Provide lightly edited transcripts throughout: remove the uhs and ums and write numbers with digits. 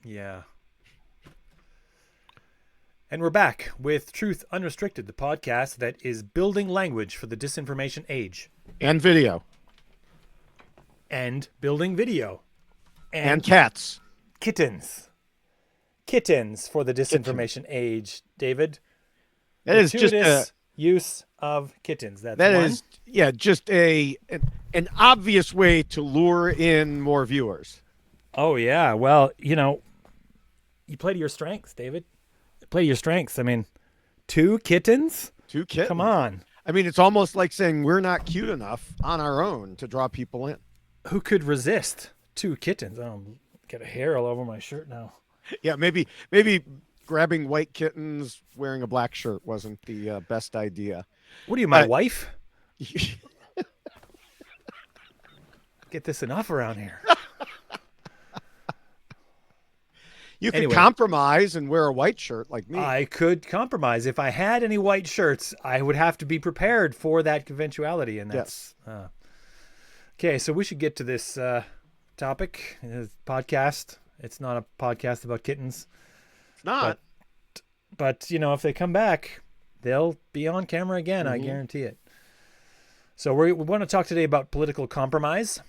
Yeah. And we're back with Truth Unrestricted, the podcast that is building language for the disinformation age And video. and building video And and cats. kittens. Kittens for the Kitchen. disinformation age, David. That is just a Gratuitous use of kittens. That's that one. is yeah, just an obvious way to lure in more viewers. Oh, yeah. Well, you play to your strengths, David. Play to your strengths. I mean, two kittens? Two kittens. Come on. I mean, it's almost like saying we're not cute enough on our own to draw people in. Who could resist two kittens? I don't get a hair all over my shirt now. Yeah, maybe grabbing white kittens wearing a black shirt wasn't the best idea. What are you, my Uh, wife? Get this enough around here. You could Anyway. compromise and wear a white shirt like me. I could compromise. If I had any white shirts, I would have to be prepared for that eventuality. And that's okay. So we should get to this topic. Podcast. It's not a podcast about kittens, It's not. but if they come back, they'll be on camera again. I guarantee it. So we want to talk today about political compromise,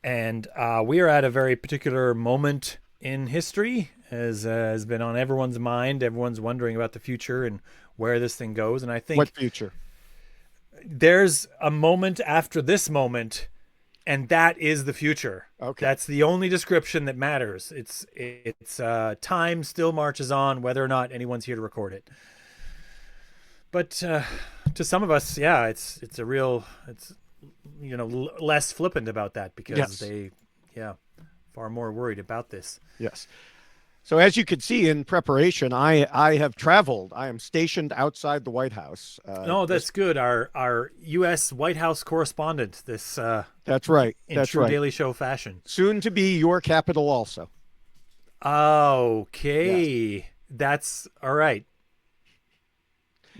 and we are at a very particular moment in history, as has been on everyone's mind. Everyone's wondering about the future and where this thing goes. And I think What future? there's a moment after this moment, and that is the future. Okay. That's the only description that matters. It's time still marches on, whether or not anyone's here to record it. But to some of us, yeah, it's less flippant about that because Yes. they, far more worried about this. Yes. So as you can see in preparation, I have traveled. I am stationed outside the White House. No, that's good. Our U.S. White House correspondent, this That's right. in That's true right. Daily Show fashion. Soon to be your capital also. Okay, that's all right.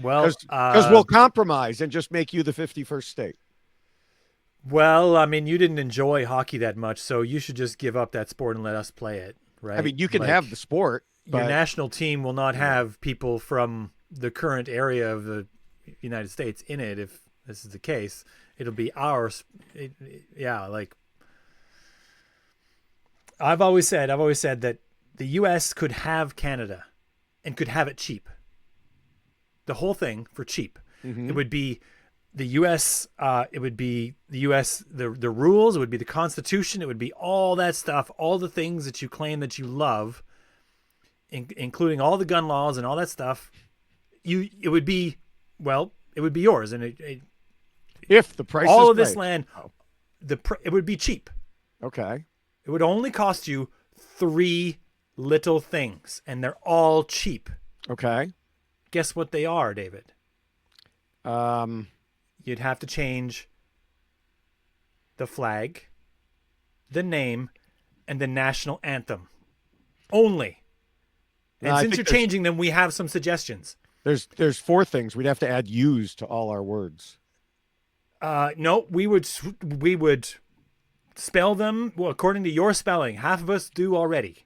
Well, Because we'll compromise and just make you the 51st state. well, I mean, you didn't enjoy hockey that much, so you should just give up that sport and let us play it, right? I mean, you can Like, have the sport, your but national team will not have people from the current area of the United States in it. If this is the case, it'll be ours. Like I've always said that the U.S. could have Canada and could have it cheap. The whole thing for cheap. It would be the U.S. It would be the U.S. The rules. It would be the Constitution. It would be all that stuff. All the things that you claim that you love, including all the gun laws and all that stuff. It would be yours, and if the price all is of this right. land, it would be cheap. Okay. It would only cost you 3 little things, and they're all cheap. Okay. Guess what they are, David? Um, You'd have to change the flag, the name, and the national anthem. Only. And No, I since think you're there's- changing them, we have some suggestions. there's 4 things. We'd have to add "use" to all our words. No, we would spell them according to your spelling. Half of us do already.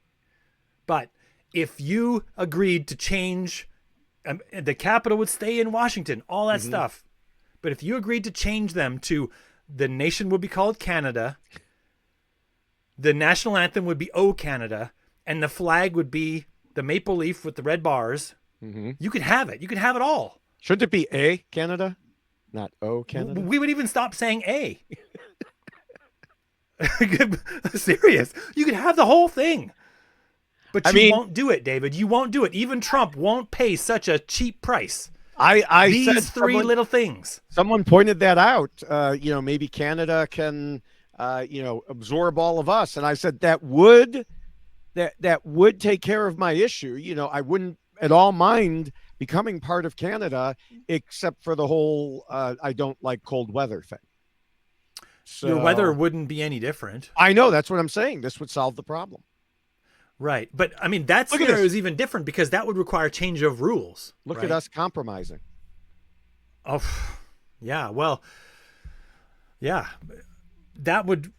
But if you agreed to change, the capital would stay in Washington, all that stuff. But if you agreed to change them to the nation would be called Canada, the national anthem would be "O Canada," and the flag would be the maple leaf with the red bars, you could have it. You could have it all. Shouldn't it be "A Canada," not "O Canada"? We would even stop saying A. Serious. You could have the whole thing. But you won't do it, David. You won't do it. Even Trump won't pay such a cheap price. I These said 3 little things. Someone pointed that out. Maybe Canada can, absorb all of us, and I said that would take care of my issue. I wouldn't at all mind becoming part of Canada, except for the whole I don't like cold weather thing. So, Your weather wouldn't be any different. I know, that's what I'm saying. This would solve the problem. Right. But, I mean, that Look at scenario this. is even different because that would require change of rules. Look right? at us compromising. Oh, yeah. Well, yeah. That would...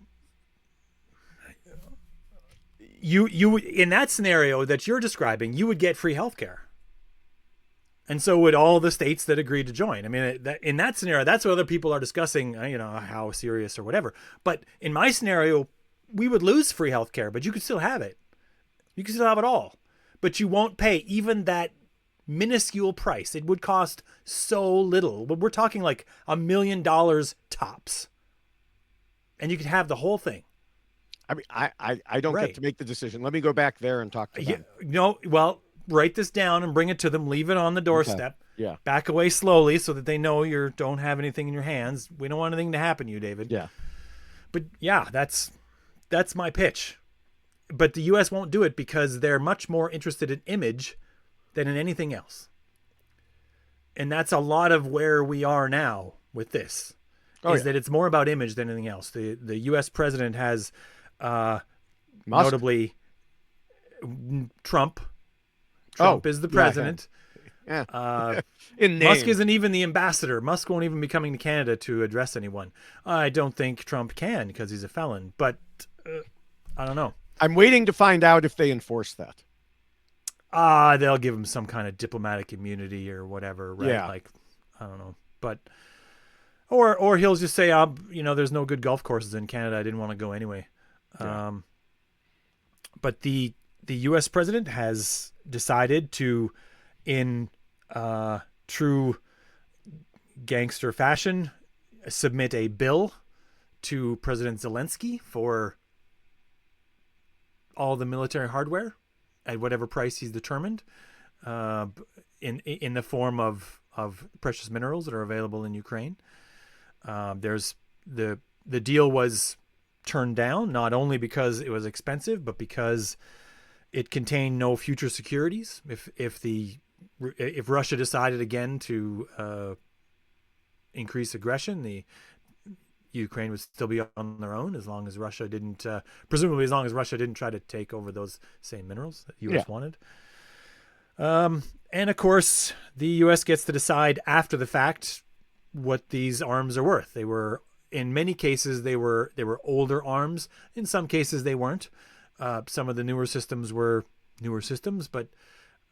you in that scenario that you're describing, you would get free healthcare. And so would all the states that agreed to join. I mean, in that scenario, that's what other people are discussing, how serious or whatever. But in my scenario, we would lose free healthcare, but you could still have it. You can still have it all. But you won't pay even that minuscule price. It would cost so little. But we're talking like $1 million tops. And you could have the whole thing. I mean, I don't Right. get to make the decision. Let me go back there and talk to them. Well, write this down and bring it to them. Leave it on the doorstep. Okay. Yeah. Back away slowly so that they know you don't have anything in your hands. We don't want anything to happen to you, David. Yeah. But yeah, that's my pitch. But the U.S. won't do it because they're much more interested in image than in anything else. And that's a lot of where we are now with this. That it's more about image than anything else. The U.S. president has notably Trump. Trump is the president. Yeah. In name. Musk isn't even the ambassador. Musk won't even be coming to Canada to address anyone. I don't think Trump can because he's a felon. But I don't know. I'm waiting to find out if they enforce that. They'll give him some kind of diplomatic immunity or whatever, right? Yeah. Like, I don't know. But or he'll just say, there's no good golf courses in Canada. I didn't want to go anyway. Yeah. But the U.S. president has decided to, in true gangster fashion, submit a bill to President Zelensky for all the military hardware at whatever price he's determined, in the form of precious minerals that are available in Ukraine. There's the deal was turned down not only because it was expensive, but because it contained no future securities. If Russia decided again to increase aggression, the Ukraine would still be on their own as long as Russia didn't, presumably as long as Russia didn't try to take over those same minerals that the U.S. wanted. And of course, the U.S. gets to decide after the fact what these arms are worth. They were, in many cases, they were older arms. In some cases, they weren't. Some of the newer systems were newer systems, but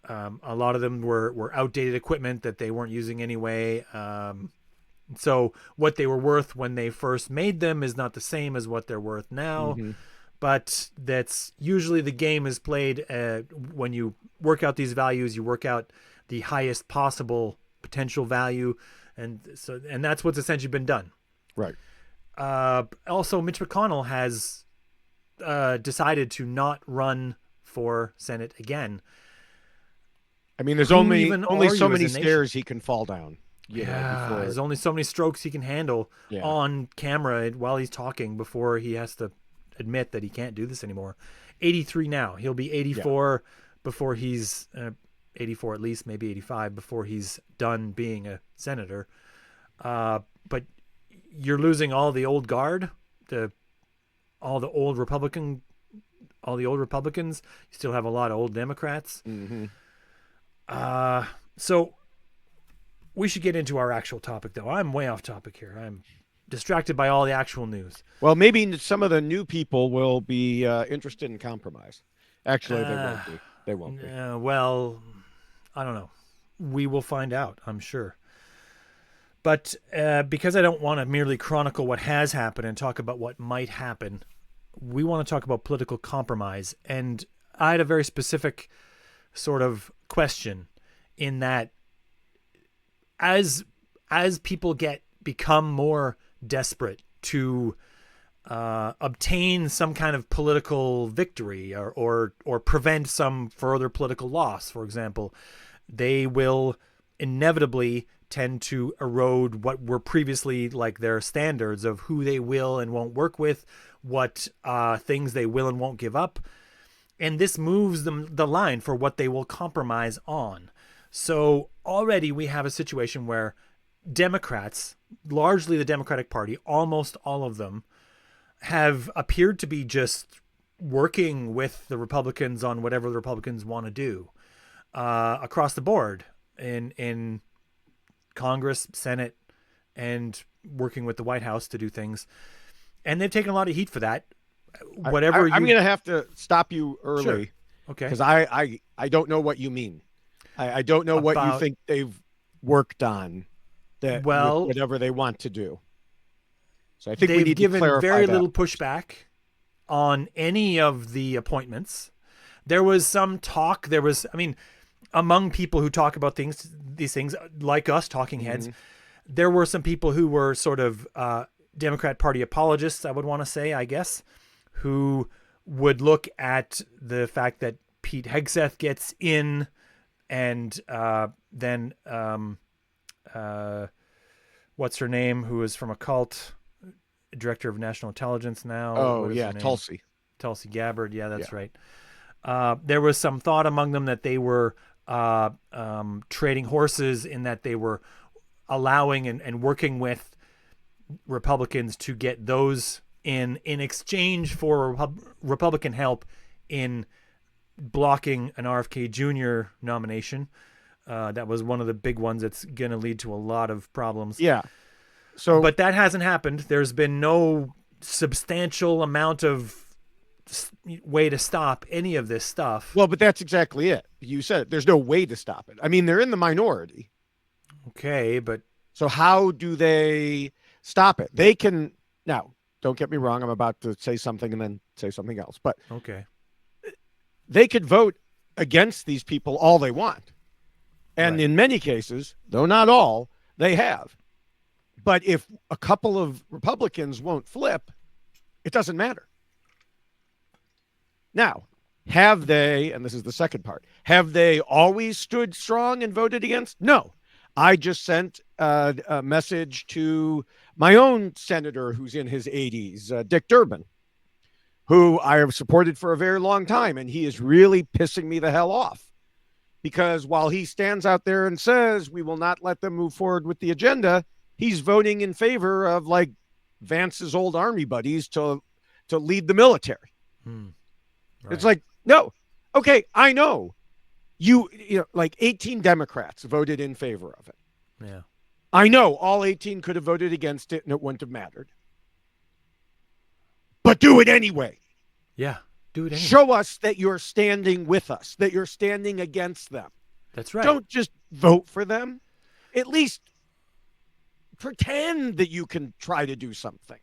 a lot of them were outdated equipment that they weren't using anyway. So what they were worth when they first made them is not the same as what they're worth now. Mm-hmm. But that's usually the game is played when you work out these values, you work out the highest possible potential value. And that's what's essentially been done. Right. Also, Mitch McConnell has decided to not run for Senate again. I mean, there's only so many stairs he can fall down. There's only so many strokes he can handle on camera while he's talking before he has to admit that he can't do this anymore. 83 now. He'll be 84 before he's 84 at least, maybe 85 before he's done being a senator. But you're losing all the old guard, all the old Republicans. You still have a lot of old Democrats. Mm-hmm. So we should get into our actual topic, though. I'm way off topic here. I'm distracted by all the actual news. Well, maybe some of the new people will be interested in compromise. Actually, they won't be. They won't be. Well, I don't know. We will find out, I'm sure. But because I don't want to merely chronicle what has happened and talk about what might happen, we want to talk about political compromise. And I had a very specific sort of question in that as people become more desperate to obtain some kind of political victory or prevent some further political loss, for example, they will inevitably tend to erode what were previously like their standards of who they will and won't work with, what things they will and won't give up. And this moves the line for what they will compromise on. So already we have a situation where Democrats, largely the Democratic Party, almost all of them, have appeared to be just working with the Republicans on whatever the Republicans want to do across the board in Congress, Senate, and working with the White House to do things. And they've taken a lot of heat for that. whatever I'm going to have to stop you early. Sure. Okay. Because I don't know what you mean. I don't know what you think they've worked on that with whatever they want to do. So I think we need to clarify given very that. little pushback on any of the appointments. There was some talk. Among people who talk about these things, like us, talking heads, there were some people who were sort of Democrat Party apologists, I would want to say, I guess, who would look at the fact that Pete Hegseth gets in, and then what's her name, who is from a cult, director of national intelligence now. Oh, yeah, Tulsi Gabbard. Yeah, that's right. There was some thought among them that they were trading horses, in that they were allowing and working with Republicans to get those in exchange for Republican help in blocking an RFK Jr. nomination. That was one of the big ones that's going to lead to a lot of problems. Yeah. But that hasn't happened. There's been no substantial amount of way to stop any of this stuff. Well, but that's exactly it. You said it. There's no way to stop it. I mean, they're in the minority. Okay, but so how do they stop it? They can now. Don't get me wrong. I'm about to say something and then say something else. But okay, they could vote against these people all they want, and in many cases, though not all, they have. But if a couple of Republicans won't flip, it doesn't matter. Now, have they, and this is the second part, have they always stood strong and voted against? No. I just sent a message to my own senator who's in his 80s, Dick Durbin, who I have supported for a very long time, and he is really pissing me the hell off. Because while he stands out there and says we will not let them move forward with the agenda, he's voting in favor of, like, Vance's old army buddies to lead the military. Right. It's like, no. Okay, I know. You know, like 18 Democrats voted in favor of it. Yeah. I know all 18 could have voted against it and it wouldn't have mattered. But do it anyway. Yeah, do it anyway. Show us that you're standing with us, that you're standing against them. That's right. Don't just vote for them. At least pretend that you can try to do something.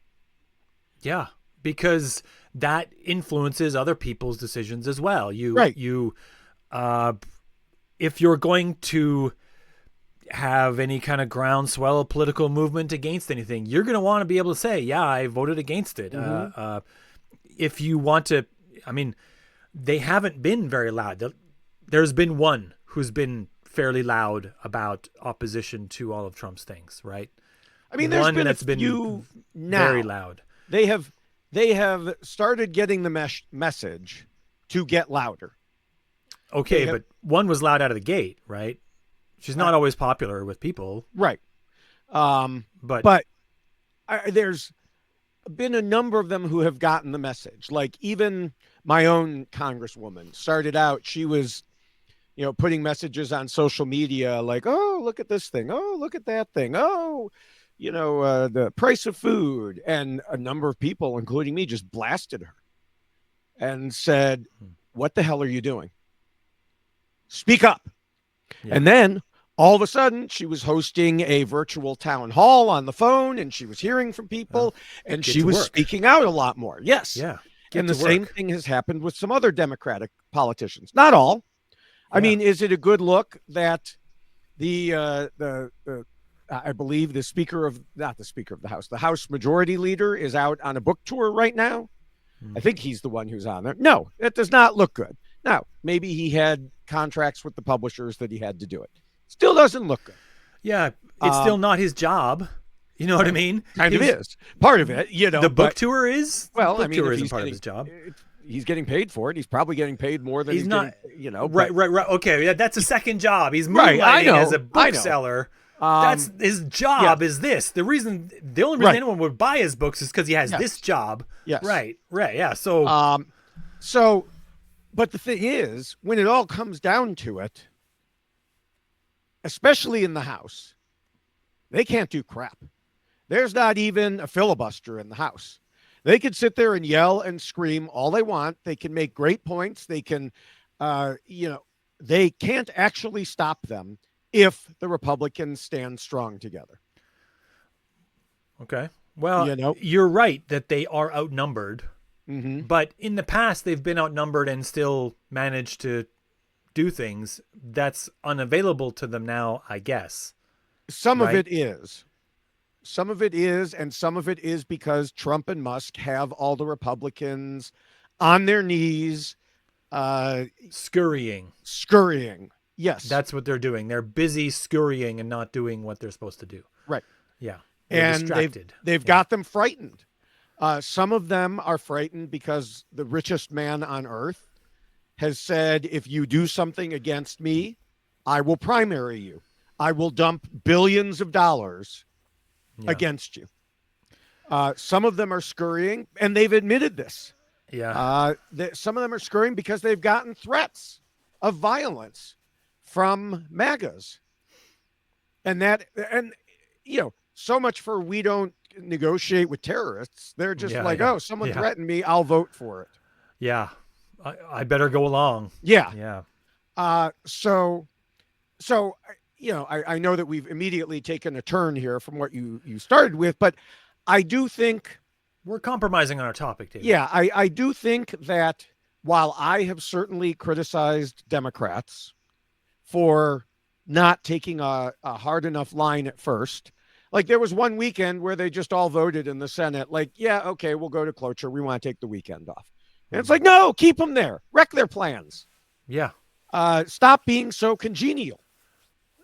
Yeah, because that influences other people's decisions as well. If you're going to have any kind of groundswell political movement against anything, you're going to want to be able to say, yeah, I voted against it. If you want to, I mean, they haven't been very loud. There's been one who's been fairly loud about opposition to all of Trump's things, right? I mean, there's been a few very loud. They have started getting the message to get louder. Okay, but one was loud out of the gate, right? She's not always popular with people. Right. But there's been a number of them who have gotten the message. Like even my own congresswoman started out, she was, putting messages on social media like, oh, look at this thing. Oh, look at that thing. Oh, the price of food. And a number of people, including me, just blasted her and said, what the hell are you doing? Speak up. Yeah. And then all of a sudden she was hosting a virtual town hall on the phone and she was hearing from people and she was speaking out a lot more. Yes. Yeah. And the same thing has happened with some other Democratic politicians. Not all. Yeah. I mean, is it a good look that the I believe the House Majority Leader is out on a book tour right now? I think he's the one who's on there. No, it does not look good. Now, maybe he had contracts with the publishers that he had to do it. Still doesn't look good. Yeah, it's still not his job. You know what I mean? Kind of is. Part of it, The book tour is? Well, the book tour isn't part of his job. He's getting paid for it. He's probably getting paid more than he's not getting, Right. Okay, yeah, that's a second job. He's moonlighting as a bookseller. That's his job. Is this the only reason anyone would buy his books is because he has this job? Yes. Right. Yeah. So, but the thing is, when it all comes down to it, especially in the House, they can't do crap. There's not even a filibuster in the House. They could sit there and yell and scream all they want. They can make great points. They can, they can't actually stop them if the Republicans stand strong together. Okay. Well, you're right that they are outnumbered. Mm-hmm. But in the past, they've been outnumbered and still managed to do things that's unavailable to them now, I guess. Some of it is. Some of it is, and some of it is because Trump and Musk have all the Republicans on their knees. Scurrying. Yes. That's what they're doing. They're busy scurrying and not doing what they're supposed to do. Right. Yeah. They're distracted. They've got them frightened. Some of them are frightened because the richest man on earth has said, if you do something against me, I will primary you. I will dump billions of dollars against you. Some of them are scurrying, and they've admitted this. Yeah. Some of them are scurrying because they've gotten threats of violence from MAGAs. And so much for we don't negotiate with terrorists. They're just someone threatened me, I'll vote for it. Yeah. I better go along. Yeah. Yeah. So I know that we've immediately taken a turn here from what you started with, but I do think we're compromising on our topic, David. Yeah, I do think that while I have certainly criticized Democrats for not taking a hard enough line at first, like there was one weekend where they just all voted in the Senate, like, yeah, okay, we'll go to cloture. We want to take the weekend off. And it's like, no, keep them there. Wreck their plans. Yeah. Stop being so congenial.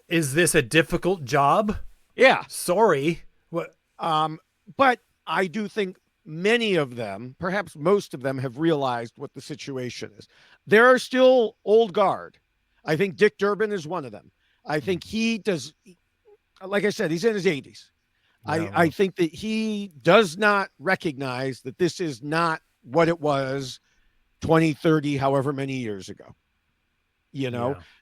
Is this a difficult job? Yeah. Sorry. What? But I do think many of them, perhaps most of them, have realized what the situation is. There are still old guard. I think Dick Durbin is one of them. I think he does, like I said, he's in his 80s. Yeah. I think that he does not recognize that this is not what it was 20, 30, however many years ago.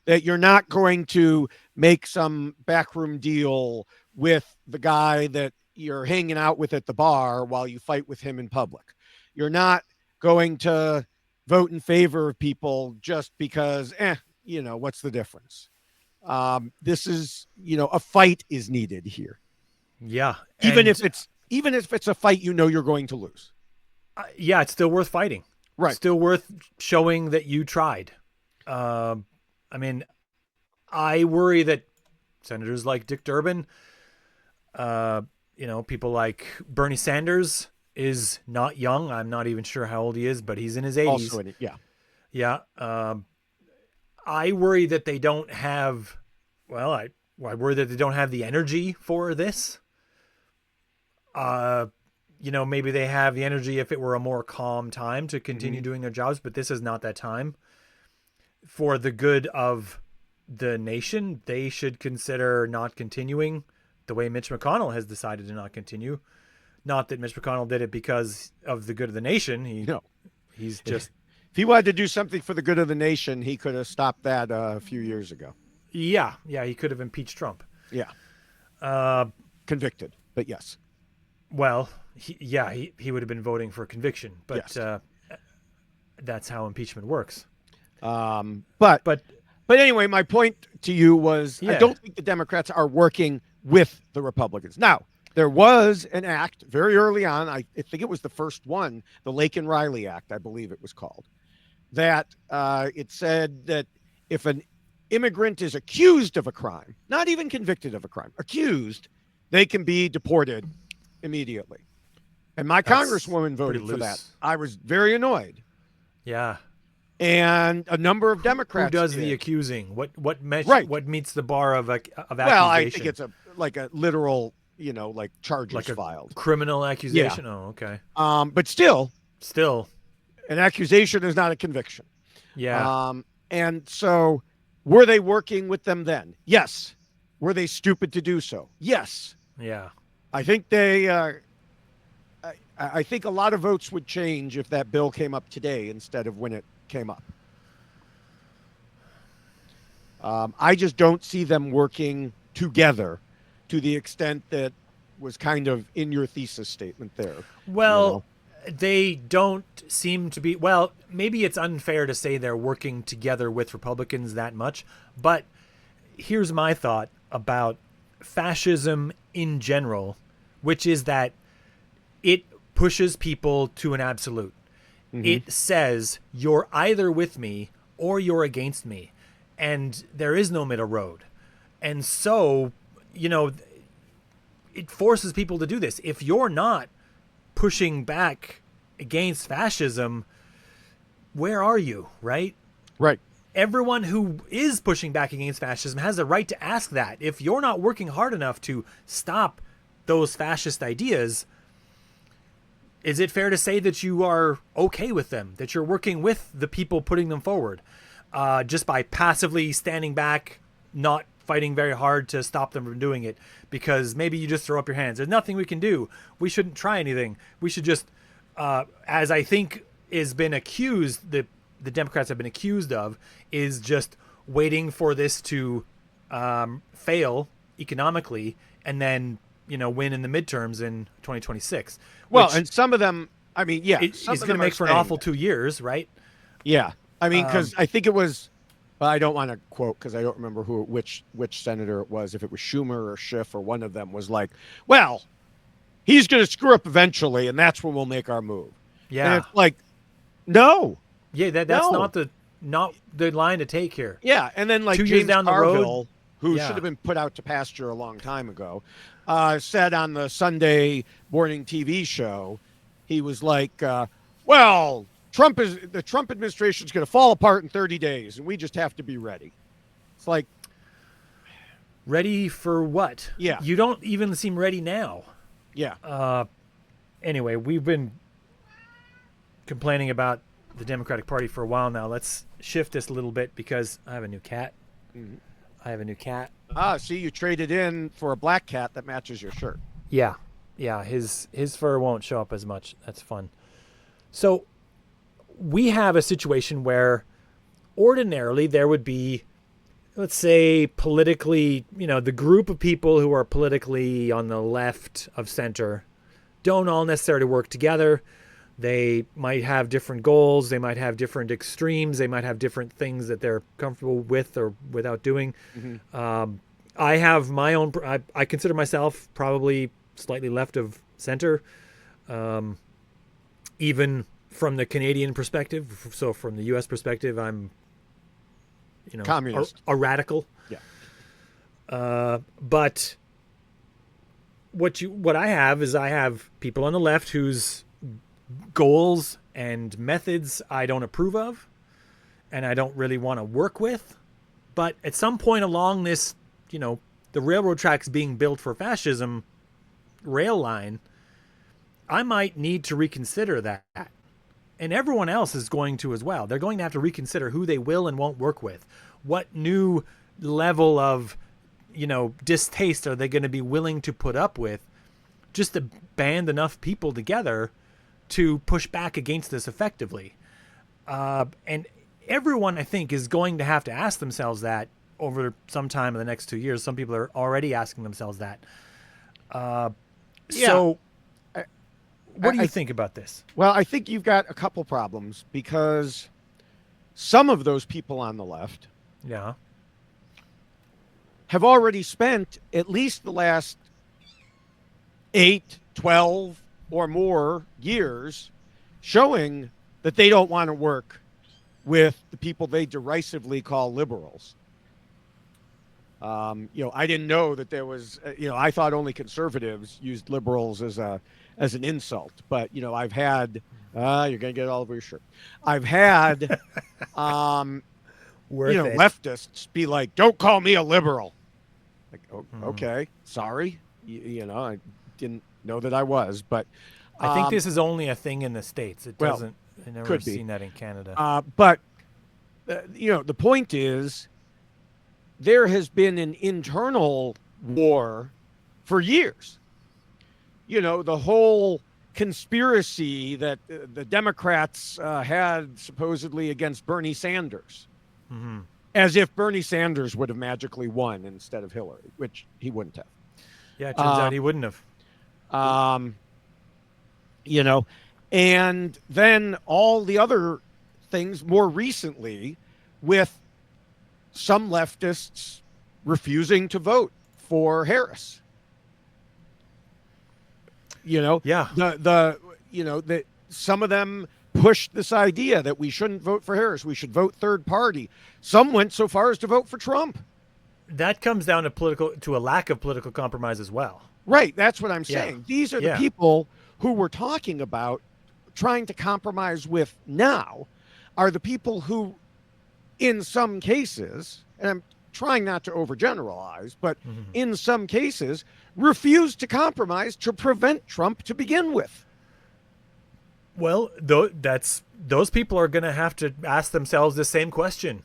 That you're not going to make some backroom deal with the guy that you're hanging out with at the bar while you fight with him in public. You're not going to vote in favor of people just because, what's the difference? This is, a fight is needed here. Yeah. Even if it's a fight, you're going to lose. Yeah, it's still worth fighting. Right. Still worth showing that you tried. I mean, I worry that senators like Dick Durbin, people like Bernie Sanders is not young. I'm not even sure how old he is, but he's in his 80s. Also in it, yeah. Yeah. I worry that they don't have, I worry that they don't have the energy for this. Maybe they have the energy if it were a more calm time to continue doing their jobs, but this is not that time. For the good of the nation, they should consider not continuing the way Mitch McConnell has decided to not continue. Not that Mitch McConnell did it because of the good of the nation. He's just... If he wanted to do something for the good of the nation, he could have stopped that a few years ago. Yeah, he could have impeached Trump. Yeah. Convicted, but yes. Well, he would have been voting for conviction, but yes. That's how impeachment works. But anyway, my point to you was I don't think the Democrats are working with the Republicans. Now, there was an act very early on. I think it was the first one, the Laken Riley Act, I believe it was called, that it said that if an immigrant is accused of a crime, not even convicted of a crime, accused, they can be deported immediately. And my congresswoman voted for that. I was very annoyed. Yeah. And a number of Democrats. Who does the accusing? What meets the bar of accusation? Well, I think it's a literal, like charges like a filed. Criminal accusation. Yeah. Oh, okay. But still, an accusation is not a conviction. Yeah. And so, were they working with them then? Yes. Were they stupid to do so? Yes. Yeah. I think I think a lot of votes would change if that bill came up today instead of when it came up. I just don't see them working together to the extent that was kind of in your thesis statement there. Well, They don't seem to be. Well, maybe it's unfair to say they're working together with Republicans that much, but here's my thought about fascism in general, which is that it pushes people to an absolute. It says you're either with me or you're against me, and there is no middle road. And so, it forces people to do this. If you're not pushing back against fascism, where are you, right? Right. Everyone who is pushing back against fascism has the right to ask that. If you're not working hard enough to stop those fascist ideas, is it fair to say that you are okay with them, that you're working with the people putting them forward, just by passively standing back, not fighting very hard to stop them from doing it, because maybe you just throw up your hands? There's nothing we can do. We shouldn't try anything. We should just, as I think has been accused, the Democrats have been accused of, is just waiting for this to fail economically and then, win in the midterms in 2026. Well, and some of them, I mean, yeah. It's going to make for an awful 2 years, right? Yeah. I mean, because I think it was, well, I don't want to quote because I don't remember which senator it was, if it was Schumer or Schiff or one of them, was like, well, he's going to screw up eventually, and that's when we'll make our move. Yeah. And it's like, no. Yeah, that's not the line to take here. Yeah, and then like 2 years James down the Carville, road, who should have been put out to pasture a long time ago, said on the Sunday morning TV show, he was like, well, the Trump administration is going to fall apart in 30 days, and we just have to be ready. It's like, ready for what? Yeah. You don't even seem ready now. Yeah. Anyway, we've been complaining about the Democratic Party for a while now. Let's shift this a little bit because I have a new cat. Mm-hmm. I have a new cat. See, you traded in for a black cat that matches your shirt. Yeah. His fur won't show up as much. That's fun. So we have a situation where ordinarily there would be, let's say, politically, the group of people who are politically on the left of center don't all necessarily work together. They might have different goals. They might have different extremes. They might have different things that they're comfortable with or without doing. Mm-hmm. I have my own. I consider myself probably slightly left of center, even from the Canadian perspective. So from the U.S. perspective, I'm, communist, a radical. Yeah. But what I have people on the left whose goals and methods I don't approve of and I don't really want to work with. But at some point along this, the railroad tracks being built for fascism rail line, I might need to reconsider that. And everyone else is going to as well. They're going to have to reconsider who they will and won't work with. What new level of, distaste are they going to be willing to put up with just to band enough people together to push back against this effectively. And everyone, I think, is going to have to ask themselves that over some time in the next 2 years. Some people are already asking themselves that. So what do you think about this? Well, I think you've got a couple problems because some of those people on the left have already spent at least the last 8, 12 or more years showing that they don't want to work with the people they derisively call liberals. I didn't know that there was, I thought only conservatives used liberals as an insult, but I've had, you're going to get it all over your shirt. I've had, leftists be like, don't call me a liberal. Like, okay, sorry. I didn't know that I was, but I think this is only a thing in the States. It doesn't, I've never seen that in Canada. But the point is, there has been an internal war for years. The whole conspiracy that the Democrats had supposedly against Bernie Sanders, as if Bernie Sanders would have magically won instead of Hillary, which he wouldn't have. Yeah, it turns out he wouldn't have. And then all the other things more recently with some leftists refusing to vote for Harris. Yeah. That some of them pushed this idea that we shouldn't vote for Harris. We should vote third party. Some went so far as to vote for Trump. That comes down to a lack of political compromise as well. Right. That's what I'm saying. Yeah. These are the people who we're talking about trying to compromise with now are the people who, in some cases, and I'm trying not to overgeneralize, but in some cases, refuse to compromise to prevent Trump to begin with. Well, those people are going to have to ask themselves the same question.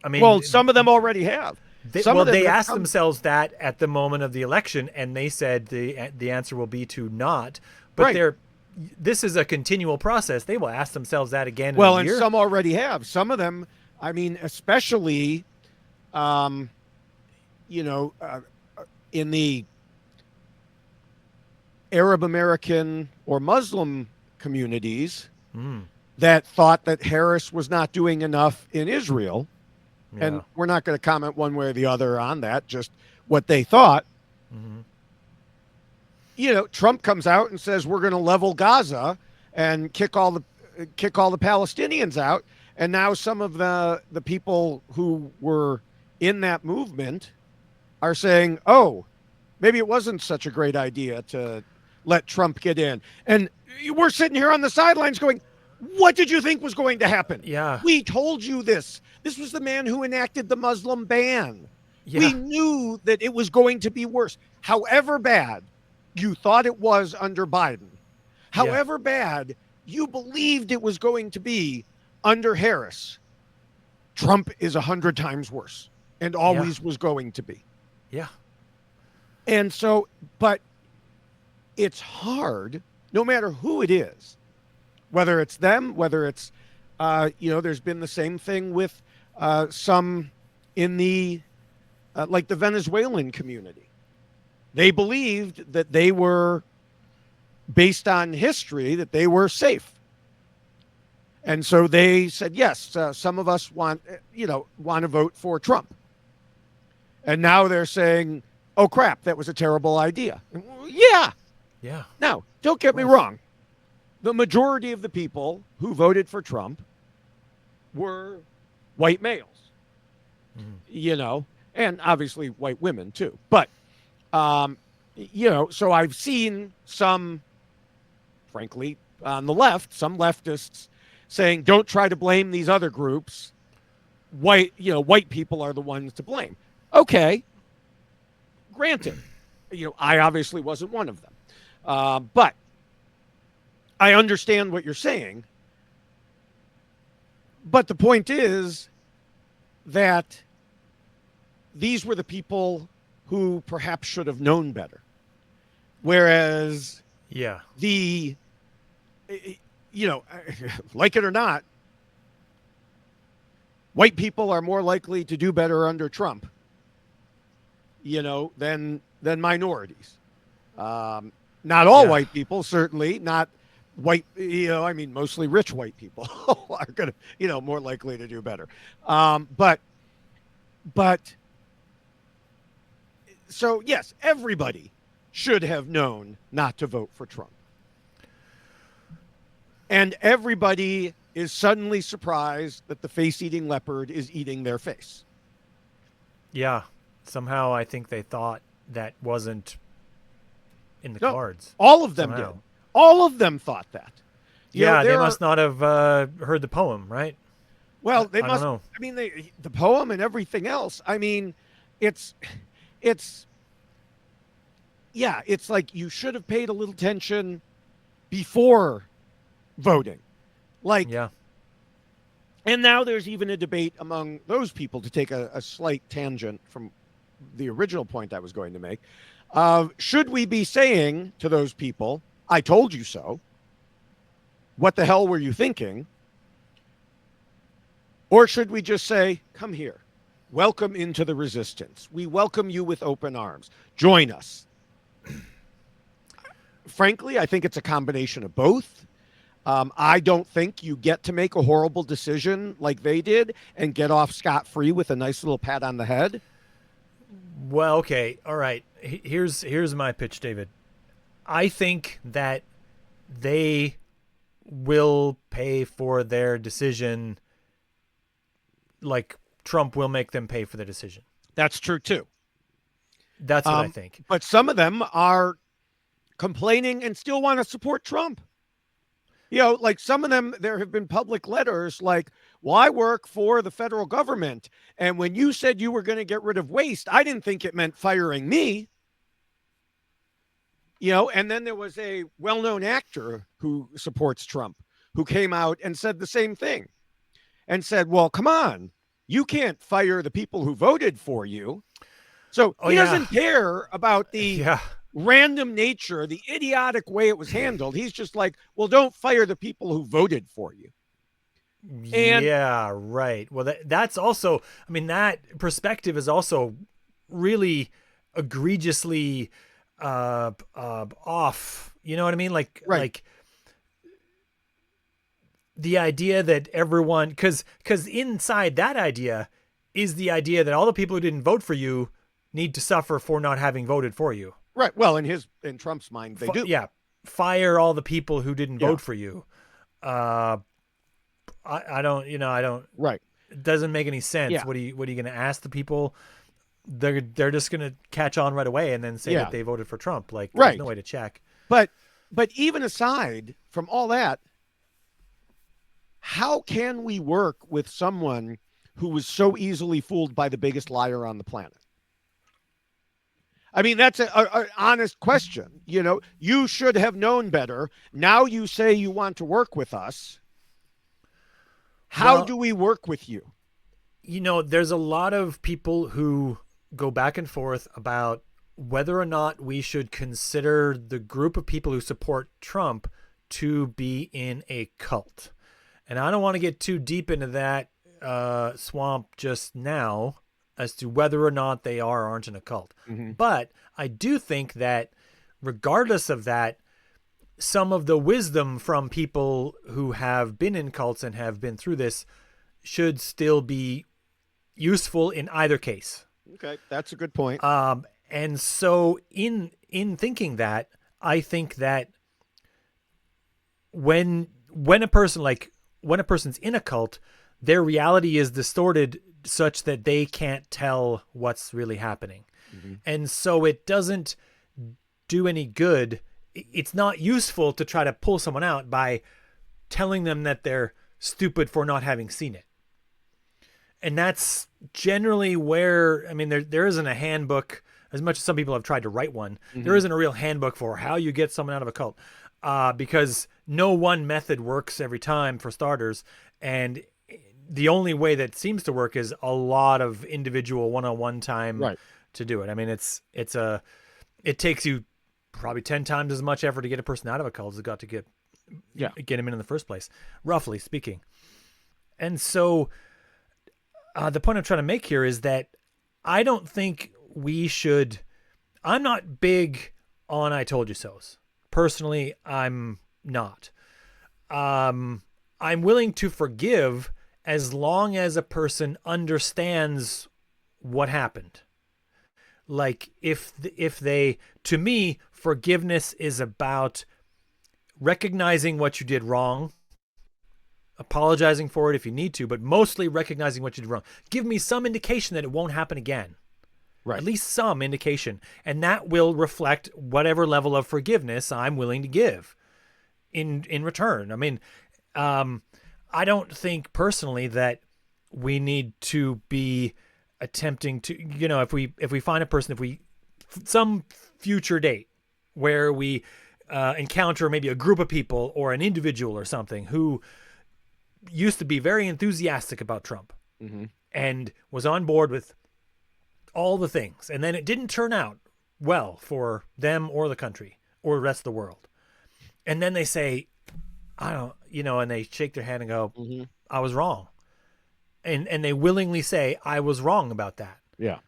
I mean, well, some of them already have. They asked themselves that at the moment of the election, and they said the answer will be to not. But this is a continual process. They will ask themselves that again. Well, and some already have. Some of them, I mean, especially, in the Arab American or Muslim communities that thought that Harris was not doing enough in Israel. Yeah. And we're not going to comment one way or the other on that, just what they thought. Trump comes out and says we're going to level Gaza and kick all the Palestinians out. And now some of the people who were in that movement are saying, oh, maybe it wasn't such a great idea to let Trump get in. And we're sitting here on the sidelines going, what did you think was going to happen? Yeah. We told you this. This was the man who enacted the Muslim ban. Yeah. We knew that it was going to be worse. However bad you thought it was under Biden, however bad you believed it was going to be under Harris, Trump is 100 times worse and always was going to be. Yeah. And so, but it's hard, no matter who it is, whether it's them, whether it's, there's been the same thing with some in the, like the Venezuelan community. They believed that they were, based on history, that they were safe. And so they said, yes, some of us want to vote for Trump. And now they're saying, oh, crap, that was a terrible idea. Yeah. Yeah. Now, don't get me wrong. The majority of the people who voted for Trump were white males, and obviously white women too. But, so I've seen some, frankly, on the left, some leftists saying, don't try to blame these other groups. White people are the ones to blame. Okay. Granted, I obviously wasn't one of them. But I understand what you're saying. But the point is that these were the people who perhaps should have known better. Whereas like it or not, white people are more likely to do better under Trump, than minorities. Not all white people, certainly not white, mostly rich white people are going to, more likely to do better. But so yes, everybody should have known not to vote for Trump. And everybody is suddenly surprised that the face-eating leopard is eating their face. Yeah. Somehow I think they thought that wasn't in the cards. All of them did. All of them thought that. They must not have heard the poem, right? Well, they must. Know. I mean, the poem and everything else. I mean, it's like you should have paid a little attention before voting. And now there's even a debate among those people, to take a slight tangent from the original point I was going to make. Should we be saying to those people, I told you so? What the hell were you thinking? Or should we just say, come here, welcome into the resistance. We welcome you with open arms. Join us. Frankly, I think it's a combination of both. I don't think you get to make a horrible decision like they did and get off scot-free with a nice little pat on the head. Well, okay, all right. Here's my pitch, David. I think that they will pay for their decision, like Trump will make them pay for the decision. That's true too. That's what I think. But some of them are complaining and still want to support Trump. You know, like some of them, there have been public letters like, well, I work for the federal government. And when you said you were going to get rid of waste, I didn't think it meant firing me. You know, and then there was a well-known actor who supports Trump who came out and said the same thing and said, well, come on, you can't fire the people who voted for you. So he doesn't care about the random nature, the idiotic way it was handled. He's just like, well, don't fire the people who voted for you. And yeah, right. Well, that's also, I mean, that perspective is also really egregiously off. You know what I mean? Like, like the idea that everyone, because inside that idea is the idea that all the people who didn't vote for you need to suffer for not having voted for you. Right. Well, in Trump's mind, they do. Yeah. Fire all the people who didn't vote for you. I don't, I don't. Right. It doesn't make any sense. Yeah. What are you going to ask the people? They're just going to catch on right away and then say that they voted for Trump. Like, there's no way to check. But even aside from all that, how can we work with someone who was so easily fooled by the biggest liar on the planet? I mean, that's an honest question. You know, you should have known better. Now you say you want to work with us. How do we work with you? You know, there's a lot of people who go back and forth about whether or not we should consider the group of people who support Trump to be in a cult. And I don't want to get too deep into that swamp just now as to whether or not they are or aren't in a cult. Mm-hmm. But I do think that regardless of that, some of the wisdom from people who have been in cults and have been through this should still be useful in either case. Okay, that's a good point. And so in thinking that, I think that when a person's in a cult, their reality is distorted such that they can't tell what's really happening. Mm-hmm. And so it doesn't do any good. It's not useful to try to pull someone out by telling them that they're stupid for not having seen it. And that's generally where, I mean, there isn't a handbook, as much as some people have tried to write one. Mm-hmm. There isn't a real handbook for how you get someone out of a cult, because no one method works every time, for starters. And the only way that seems to work is a lot of individual one-on-one time to do it. I mean, it takes you probably 10 times as much effort to get a person out of a cult as it got to get him in the first place, roughly speaking. And so the point I'm trying to make here is that I don't think we should, I'm not big on I told you so's. Personally, I'm not. I'm willing to forgive as long as a person understands what happened. Like if they, to me, forgiveness is about recognizing what you did wrong, apologizing for it if you need to, but mostly recognizing what you did wrong. Give me some indication that it won't happen again. Right. At least some indication. And that will reflect whatever level of forgiveness I'm willing to give in return. I mean, I don't think personally that we need to be attempting to, if we find a person, some future date where we encounter maybe a group of people or an individual or something who used to be very enthusiastic about Trump and was on board with all the things, and then it didn't turn out well for them or the country or the rest of the world. And then they say, I don't, and they shake their head and go, I was wrong. And they willingly say, I was wrong about that. Yeah.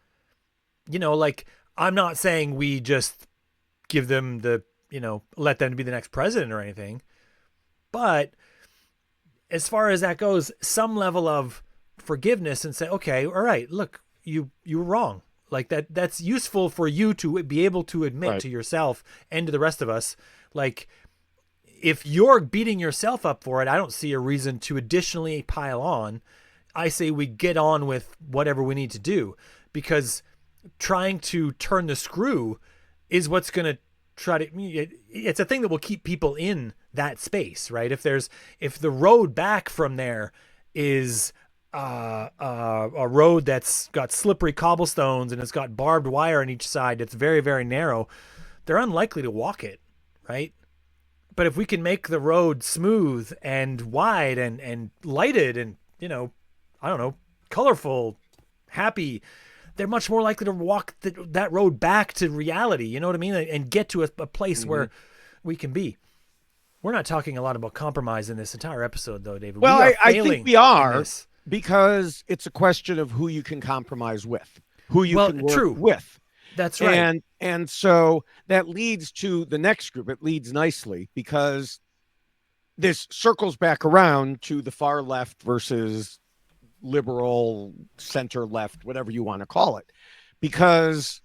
Like, I'm not saying we just give them let them be the next president or anything. But as far as that goes, some level of forgiveness and say, okay, all right, look, you were wrong. Like that's useful for you to be able to admit Right. to yourself and to the rest of us. Like, if you're beating yourself up for it, I don't see a reason to additionally pile on. I say we get on with whatever we need to do, because trying to turn the screw is what's going to try to, it's a thing that will keep people in that space, right? If the road back from there is a road that's got slippery cobblestones and it's got barbed wire on each side, it's very, very narrow, they're unlikely to walk it, right? But if we can make the road smooth and wide and lighted and, I don't know, colorful, happy, they're much more likely to walk that road back to reality, you know what I mean? And get to a place where we can be. We're not talking a lot about compromise in this entire episode, though, David. Well, We are I failing think we in are, this. because it's a question of who you can compromise with, who you can work true. with. That's right. And so that leads to the next group. It leads nicely, because this circles back around to the far left versus liberal, center left, whatever you want to call it, because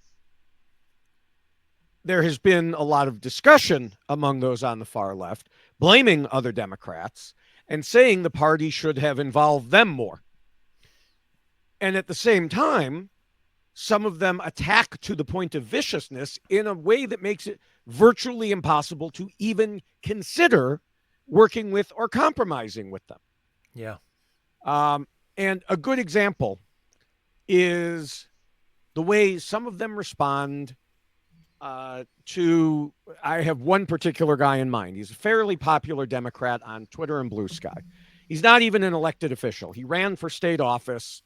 there has been a lot of discussion among those on the far left blaming other Democrats and saying the party should have involved them more. And at the same time, some of them attack to the point of viciousness in a way that makes it virtually impossible to even consider working with or compromising with them. Yeah. And a good example is the way some of them respond to, I have one particular guy in mind. He's a fairly popular Democrat on Twitter and Blue Sky. He's not even an elected official. He ran for state office,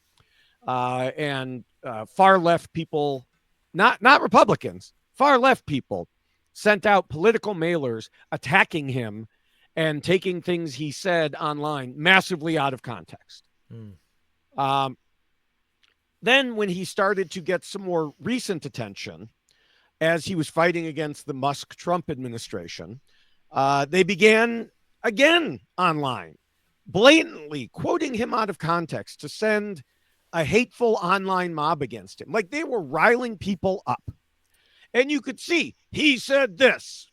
and far left people, not Republicans, far left people sent out political mailers attacking him and taking things he said online massively out of context. Then when he started to get some more recent attention, as he was fighting against the Musk-Trump administration, they began again online, blatantly quoting him out of context to send a hateful online mob against him. Like, they were riling people up. And you could see, he said this.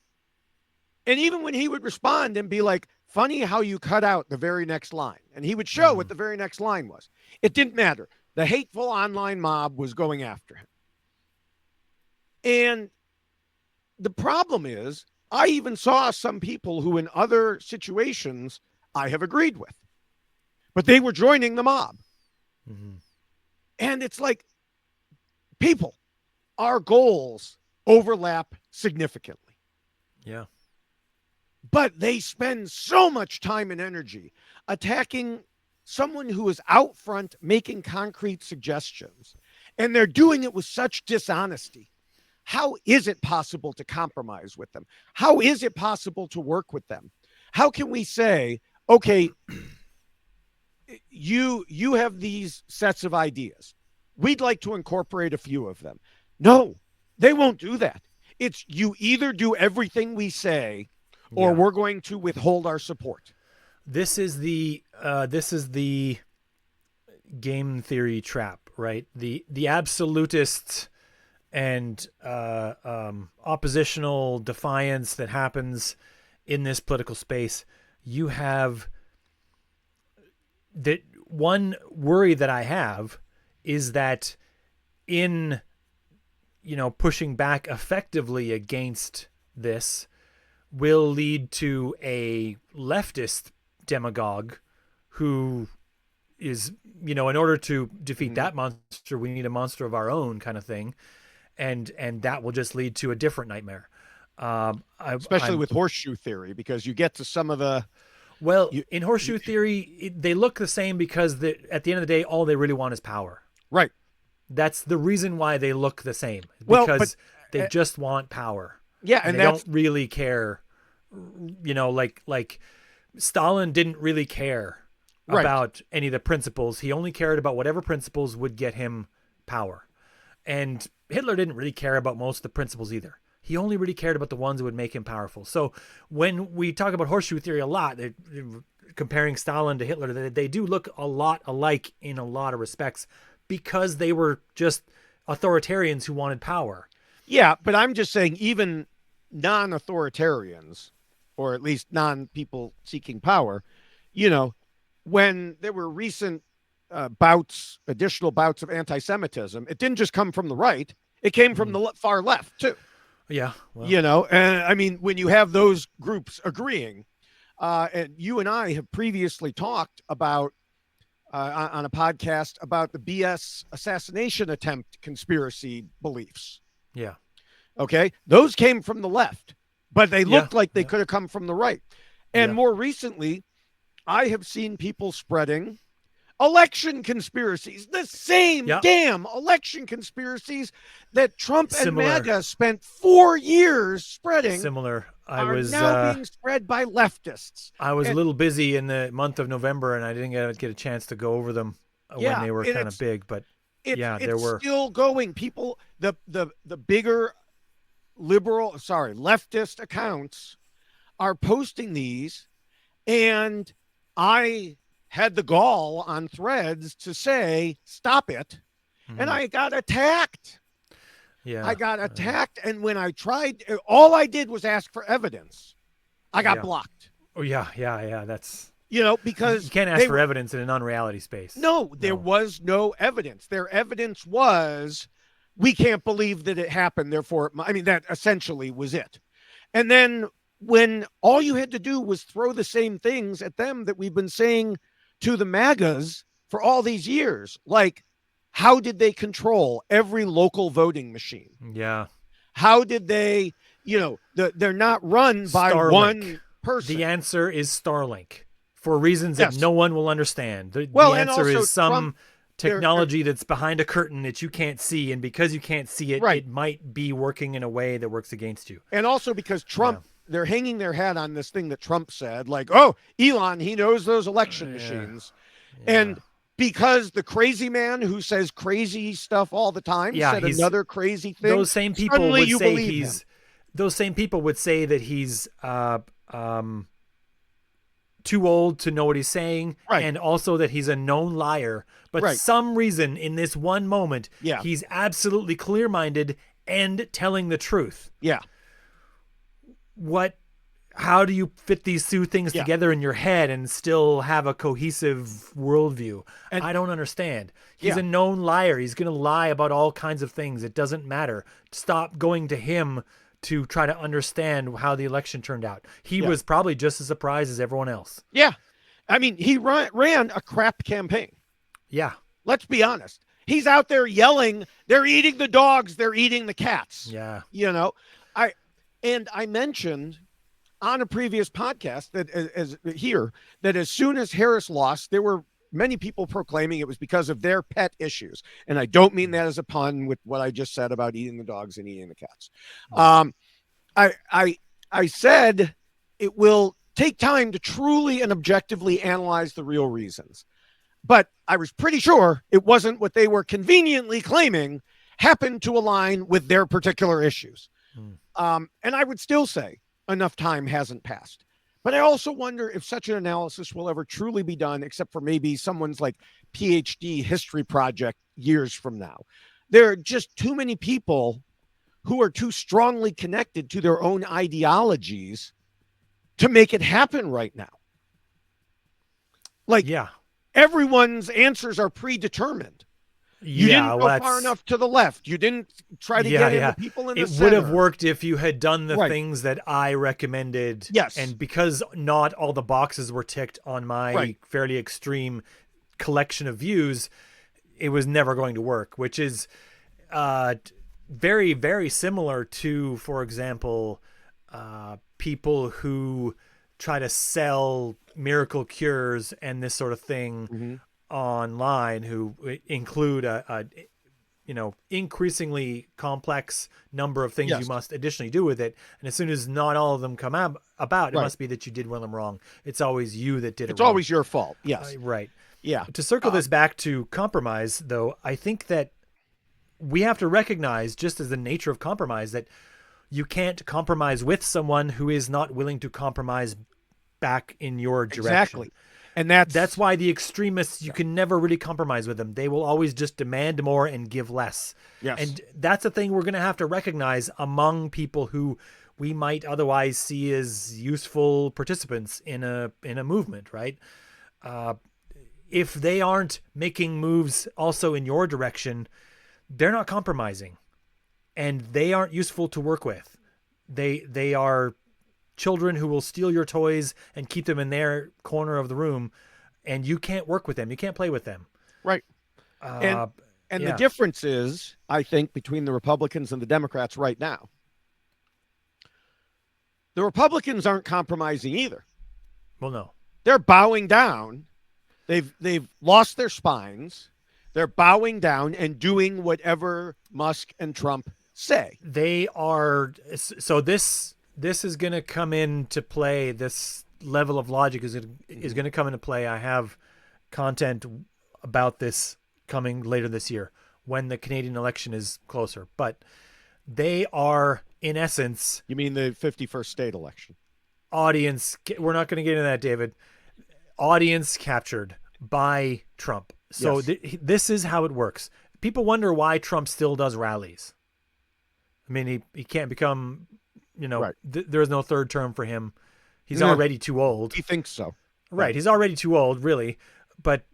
And even when he would respond and be like, funny how you cut out the very next line, and he would show what the very next line was, it didn't matter. The hateful online mob was going after him. And the problem is, I even saw some people who in other situations I have agreed with, but they were joining the mob. And it's like, people, our goals overlap significantly. Yeah. But they spend so much time and energy attacking someone who is out front making concrete suggestions, and they're doing it with such dishonesty. How is it possible to compromise with them? How is it possible to work with them? How can we say, okay, you have these sets of ideas. We'd like to incorporate a few of them. No, they won't do that. It's you either do everything we say, or we're going to withhold our support. This is the game theory trap, right? The absolutist and oppositional defiance that happens in this political space. You have that one worry that I have is that in, pushing back effectively against this will lead to a leftist demagogue who is, in order to defeat that monster, we need a monster of our own kind of thing. And that will just lead to a different nightmare. Especially with horseshoe theory, because you get to some of the... Well, in horseshoe theory, they look the same because at the end of the day, all they really want is power. Right. That's the reason why they look the same. Because they just want power. Yeah, and they don't really care. Like Stalin didn't really care about any of the principles. He only cared about whatever principles would get him power. And Hitler didn't really care about most of the principles either. He only really cared about the ones that would make him powerful. So when we talk about horseshoe theory a lot, comparing Stalin to Hitler, they do look a lot alike in a lot of respects because they were just authoritarians who wanted power. Yeah, but I'm just saying even non-authoritarians, or at least non-people seeking power, you know, when there were recent additional bouts of anti-Semitism, it didn't just come from the right. It came from the far left, too. Yeah. Well. You know, and I mean, when you have those groups agreeing, and you and I have previously talked about on a podcast about the BS assassination attempt conspiracy beliefs. Yeah. Okay. Those came from the left, but they looked like they could have come from the right. And more recently, I have seen people spreading election conspiracies, the same damn election conspiracies that Trump and MAGA spent 4 years spreading. Similar. Are now being spread by leftists. I was a little busy in the month of November, and I didn't get a chance to go over them when they were kind of big. But there were still going. People, the bigger leftist accounts are posting these, and I had the gall on Threads to say, stop it. And I got attacked. Yeah, I got attacked. And when I tried, all I did was ask for evidence. I got blocked. Oh, yeah. That's, because you can't ask for evidence in an unreality space. No, there was no evidence. Their evidence was, we can't believe that it happened. Therefore, that essentially was it. And then when all you had to do was throw the same things at them that we've been saying to the MAGAs for all these years, like, how did they control every local voting machine? Yeah. How did they, they're not run by Starlink. one person. The answer is Starlink for reasons that no one will understand. The answer is some technology that's behind a curtain that you can't see. And because you can't see it, it might be working in a way that works against you. And also because Trump, they're hanging their hat on this thing that Trump said, like, oh, Elon, he knows those election machines. Yeah. And because the crazy man who says crazy stuff all the time said another crazy thing. Those same people would say those same people would say that he's too old to know what he's saying, and also that he's a known liar. But some reason in this one moment, he's absolutely clear-minded and telling the truth. Yeah. How do you fit these two things together in your head and still have a cohesive worldview? And I don't understand. He's a known liar. He's going to lie about all kinds of things. It doesn't matter. Stop going to him to try to understand how the election turned out. He was probably just as surprised as everyone else. Yeah. He ran a crap campaign. Yeah. Let's be honest. He's out there yelling, they're eating the dogs, they're eating the cats. Yeah. I mentioned on a previous podcast that as soon as Harris lost, there were many people proclaiming it was because of their pet issues. And I don't mean that as a pun with what I just said about eating the dogs and eating the cats. I said it will take time to truly and objectively analyze the real reasons. But I was pretty sure it wasn't what they were conveniently claiming happened to align with their particular issues. And I would still say enough time hasn't passed. But I also wonder if such an analysis will ever truly be done, except for maybe someone's like PhD history project years from now. There are just too many people who are too strongly connected to their own ideologies to make it happen right now. Everyone's answers are predetermined. You didn't go far enough to the left. You didn't try to get in the people in the center. It would have worked if you had done the things that I recommended. Yes. And because not all the boxes were ticked on my fairly extreme collection of views, it was never going to work, which is very, very similar to, for example, people who try to sell miracle cures and this sort of thing online, who include a increasingly complex number of things you must additionally do with it. And as soon as not all of them come about, it must be that you did one of them wrong. It's always you that did it wrong. It's always your fault. Yes. Right. Yeah. To circle this back to compromise, though, I think that we have to recognize, just as the nature of compromise, that You can't compromise with someone who is not willing to compromise back in your direction. Exactly. And that's why the extremists, you can never really compromise with them. They will always just demand more and give less. Yes. And that's a thing we're going to have to recognize among people who we might otherwise see as useful participants in a movement, right? If they aren't making moves also in your direction, they're not compromising, and they aren't useful to work with. They are children who will steal your toys and keep them in their corner of the room, and you can't work with them. You can't play with them. Right. And the difference is, I think, between the Republicans and the Democrats right now, the Republicans aren't compromising either. Well, no. They're bowing down. They've lost their spines. They're bowing down and doing whatever Musk and Trump say. They are. So this is going to come into play. This level of logic is going to come into play. I have content about this coming later this year when the Canadian election is closer. But they are, in essence... You mean the 51st state election? Audience... We're not going to get into that, David. Audience captured by Trump. So yes. This is how it works. People wonder why Trump still does rallies. I mean, he can't become... right. There is no third term for him. He's already too old. He thinks so. Right. He's already too old, really. But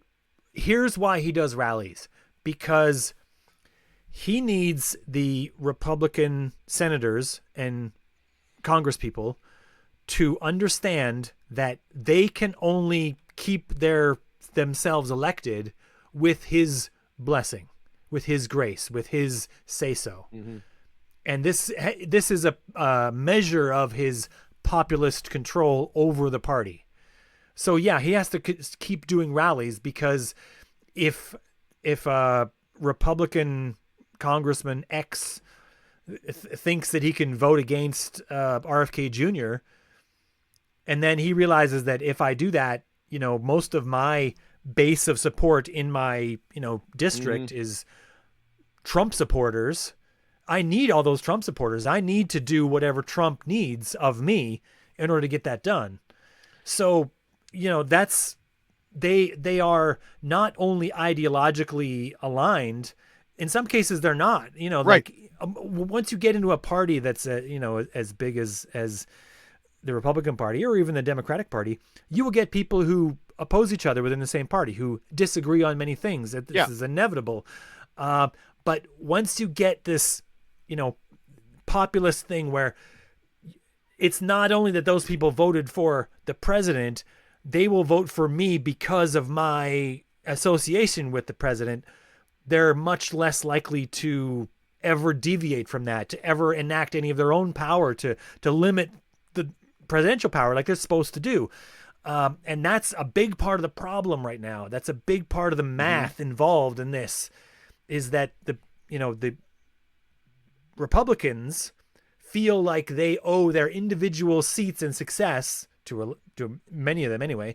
here's why he does rallies. Because he needs the Republican senators and congresspeople to understand that they can only keep themselves elected with his blessing, with his grace, with his say-so. Mm-hmm. And this is a measure of his populist control over the party. So yeah, he has to keep doing rallies, because if Republican Congressman X thinks that he can vote against RFK Jr., and then he realizes that if I do that, most of my base of support in my district mm-hmm. is Trump supporters. I need all those Trump supporters. I need to do whatever Trump needs of me in order to get that done. So, that's they are not only ideologically aligned. In some cases, they're not. Right. Like once you get into a party that's as big as the Republican Party or even the Democratic Party, you will get people who oppose each other within the same party, who disagree on many things. This is inevitable. But once you get this, populist thing where it's not only that those people voted for the president, they will vote for me because of my association with the president, they're much less likely to ever deviate from that, to ever enact any of their own power to limit the presidential power like they're supposed to do. And that's a big part of the problem right now. That's a big part of the math mm-hmm. involved in this, is that the Republicans feel like they owe their individual seats and success to many of them anyway,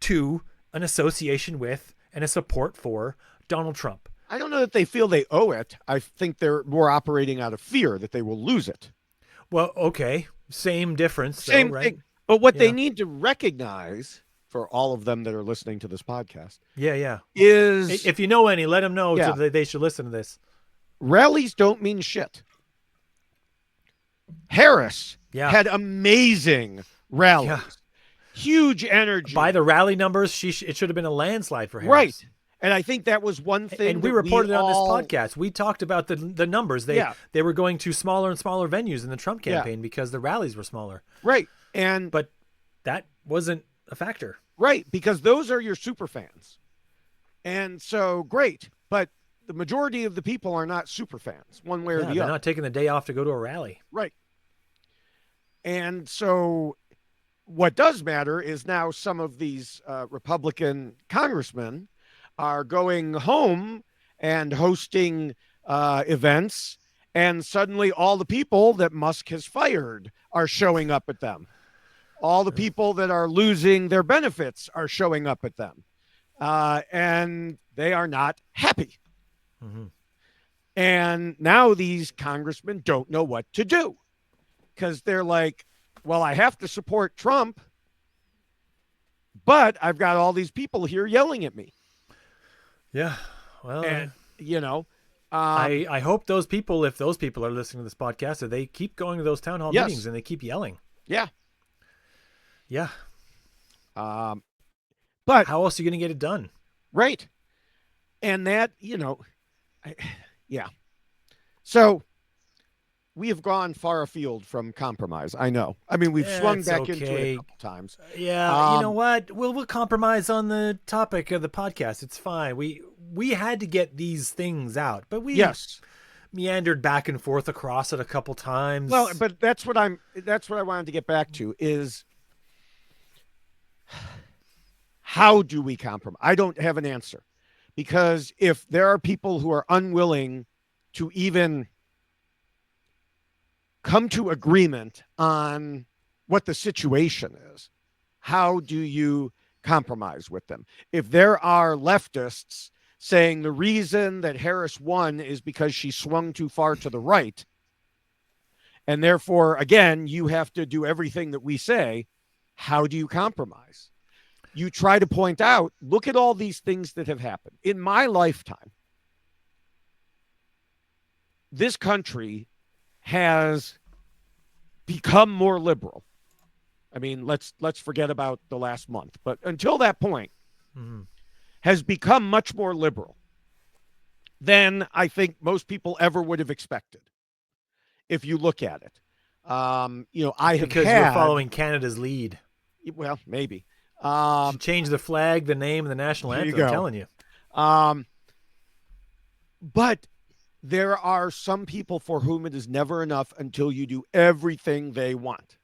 to an association with and a support for Donald Trump. I don't know that they feel they owe it. I think they're more operating out of fear that they will lose it. Well, okay. Same difference. Same though, right? thing. But what they need to recognize, for all of them that are listening to this podcast, is... If you know any, let them know so that they should listen to this. Rallies don't mean shit. Harris had amazing rallies. Yeah. Huge energy. By the rally numbers, it should have been a landslide for Harris. Right. And I think that was one thing. And we reported on this podcast. We talked about the numbers. They were going to smaller and smaller venues in the Trump campaign because the rallies were smaller. Right. But that wasn't a factor. Right. Because those are your super fans. And so great. But the majority of the people are not super fans, one way or the other. They're not taking the day off to go to a rally. Right. And so what does matter is now some of these Republican congressmen are going home and hosting events, and suddenly all the people that Musk has fired are showing up at them. All the people that are losing their benefits are showing up at them. And they are not happy. Mm-hmm. And now these congressmen don't know what to do. because they're like, well, I have to support Trump, but I've got all these people here yelling at me. Yeah. Well, And, you know, I hope those people, if those people are listening to this podcast, that they keep going to those town hall Yes. meetings and they keep yelling. yeah. Yeah. But How else are you going to get it done? right. And that, you know, yeah. So we have gone far afield from compromise. I know. I mean, we've swung It's back into it okay. a couple times. Yeah, you know what? We'll compromise on the topic of the podcast. It's fine. We had to get these things out, but we Yes. meandered back and forth across it a couple times. Well, but that's what I wanted to get back to is how do we compromise? I don't have an answer, because if there are people who are unwilling to even come to agreement on what the situation is, how do you compromise with them? If there are leftists saying the reason that Harris won is because she swung too far to the right, and therefore, again, you have to do everything that we say, how do you compromise? You try to point out, look at all these things that have happened. In my lifetime, this country has become more liberal. I mean, let's forget about the last month, but until that point, has become much more liberal than I think most people ever would have expected. If you look at it, you know, I have because we're following Canada's lead. Well, maybe. Should change the flag, the name, and the national There you anthem. I'm go. telling you. But there are some people for whom it is never enough until you do everything they want.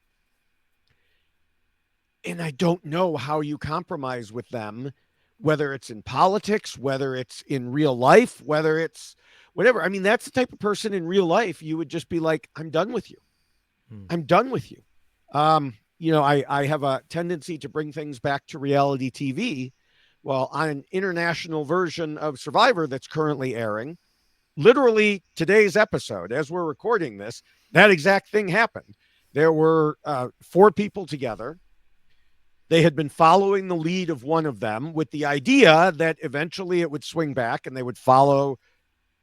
And I don't know how you compromise with them, whether it's in politics, whether it's in real life, whether it's whatever. I mean, that's the type of person in real life you would just be like, I'm done with you. I'm done with you. You know, I have a tendency to bring things back to reality TV. Well, on an international version of Survivor that's currently airing, literally today's episode, as we're recording this, that exact thing happened. There were 4 people together. They had been following the lead of one of them with the idea that eventually it would swing back and they would follow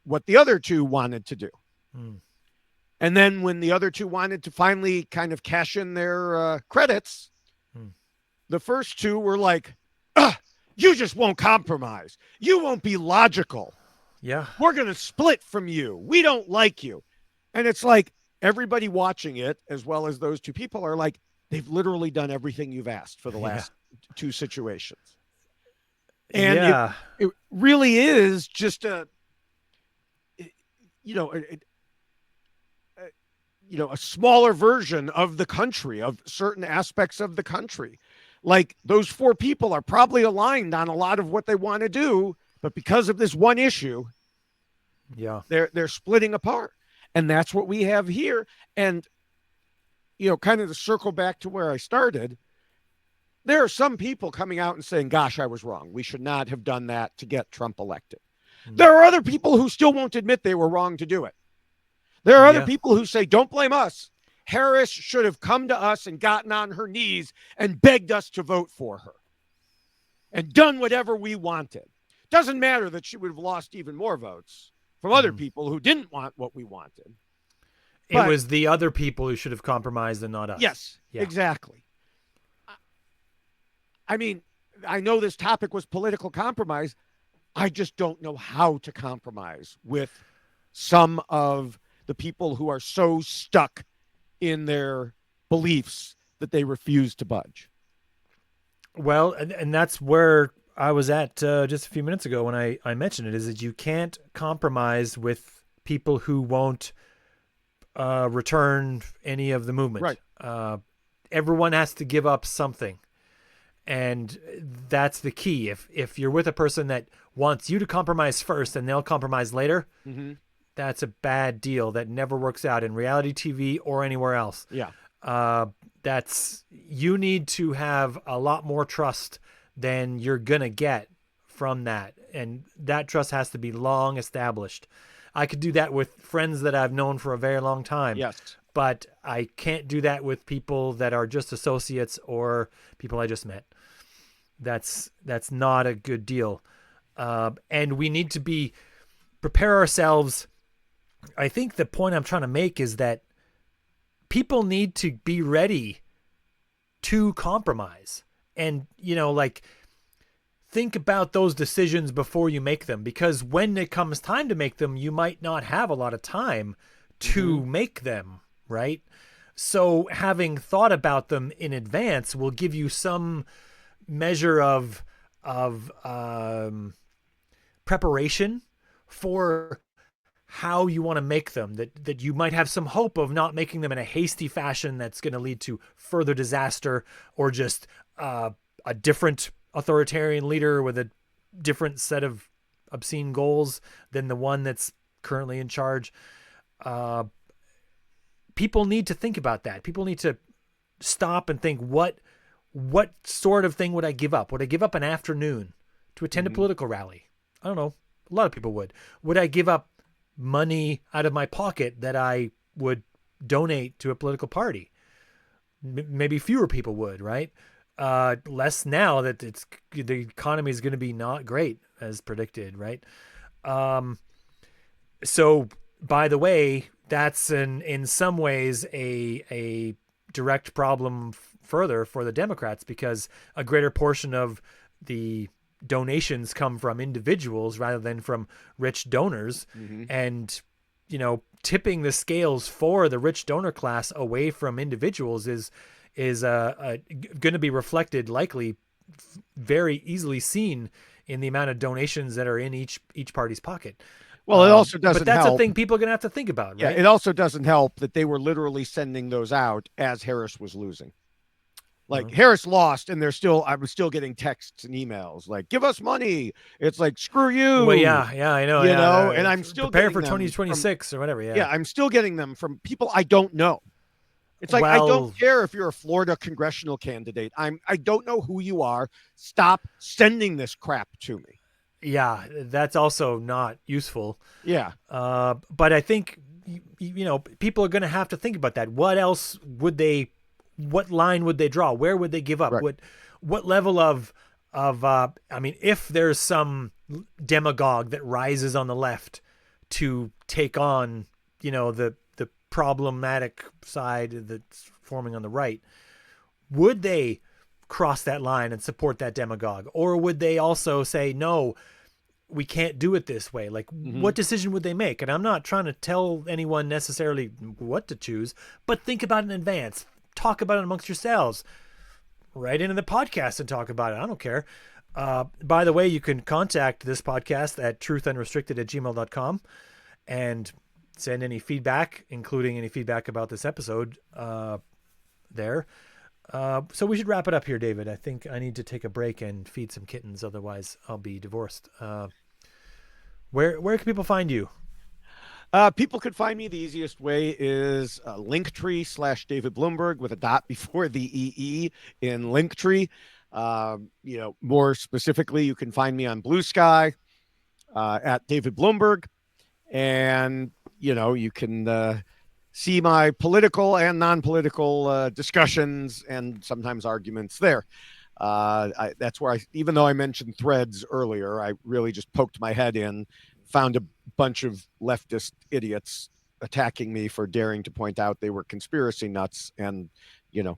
what the other 2 wanted to do. And then when the other 2 wanted to finally kind of cash in their credits, the first 2 were like, you just won't compromise. You won't be logical. Yeah. We're going to split from you. We don't like you. And it's like everybody watching it, as well as those 2 people, are like, they've literally done everything you've asked for the last 2 situations. And it really is just a smaller version of the country, of certain aspects of the country. Like those 4 people are probably aligned on a lot of what they want to do, but because of this one issue, they're splitting apart. And that's what we have here. And, you know, kind of to circle back to where I started, there are some people coming out and saying, gosh, I was wrong. We should not have done that to get Trump elected. There are other people who still won't admit they were wrong to do it. There are other people who say, don't blame us. Harris should have come to us and gotten on her knees and begged us to vote for her and done whatever we wanted. Doesn't matter that she would have lost even more votes from other people who didn't want what we wanted. It was the other people who should have compromised and not us. Yes, exactly. I mean, I know this topic was political compromise. I just don't know how to compromise with some of the people who are so stuck in their beliefs that they refuse to budge. Well, and that's where I was at just a few minutes ago when I mentioned it, is that you can't compromise with people who won't return any of the movement. Right. Everyone has to give up something. And that's the key. If you're with a person that wants you to compromise first and they'll compromise later, that's a bad deal that never works out in reality TV or anywhere else. Yeah. You need to have a lot more trust than you're going to get from that. And that trust has to be long established. I could do that with friends that I've known for a very long time. Yes. but I can't do that with people that are just associates or people I just met. That's not a good deal. And we need to prepare ourselves. I think the point I'm trying to make is that people need to be ready to compromise and, think about those decisions before you make them, because when it comes time to make them, you might not have a lot of time to make them, right? So having thought about them in advance will give you some measure of preparation for how you want to make them, that you might have some hope of not making them in a hasty fashion that's going to lead to further disaster, or just a different authoritarian leader with a different set of obscene goals than the one that's currently in charge. People need to think about that. People need to stop and think, what sort of thing would I give up? Would I give up an afternoon to attend a political rally? I don't know. A lot of people would. Would I give up money out of my pocket that I would donate to a political party? Maybe fewer people would, right? Less now that the economy is going to be not great as predicted, right? So by the way, that's in some ways a direct problem further for the Democrats, because a greater portion of the donations come from individuals rather than from rich donors. And tipping the scales for the rich donor class away from individuals is going to be reflected, likely very easily seen, in the amount of donations that are in each party's pocket. Well, it also doesn't but that's help. a thing people are going to have to think about, right? Yeah, it also doesn't help that they were literally sending those out as Harris was losing. Like, Harris lost, and I was still getting texts and emails like, "Give us money." It's like, screw you. Well, yeah, I know. And I'm still prepare getting for 2026 or whatever. Yeah, I'm still getting them from people I don't know. It's like, I don't care if you're a Florida congressional candidate. I don't know who you are. Stop sending this crap to me. Yeah, that's also not useful. Yeah. But I think, people are going to have to think about that. What line would they draw? Where would they give up? Right. What level of if there's some demagogue that rises on the left to take on, the problematic side that's forming on the right, would they cross that line and support that demagogue? Or would they also say, no, we can't do it this way? Like, what decision would they make? And I'm not trying to tell anyone necessarily what to choose, but think about it in advance. Talk about it amongst yourselves. Write into the podcast and talk about it. I don't care. By the way, you can contact this podcast at truthunrestricted@gmail.com and send any feedback, including any feedback about this episode there. So we should wrap it up here, David. I think I need to take a break and feed some kittens. Otherwise, I'll be divorced. Where can people find you? People could find me. The easiest way is Linktree/David Bloomberg with a dot before the EE in Linktree. More specifically, you can find me on Blue Sky at David Bloomberg. And, you can see my political and non-political discussions and sometimes arguments there. That's where even though I mentioned Threads earlier, I really just poked my head in, found a bunch of leftist idiots attacking me for daring to point out they were conspiracy nuts, and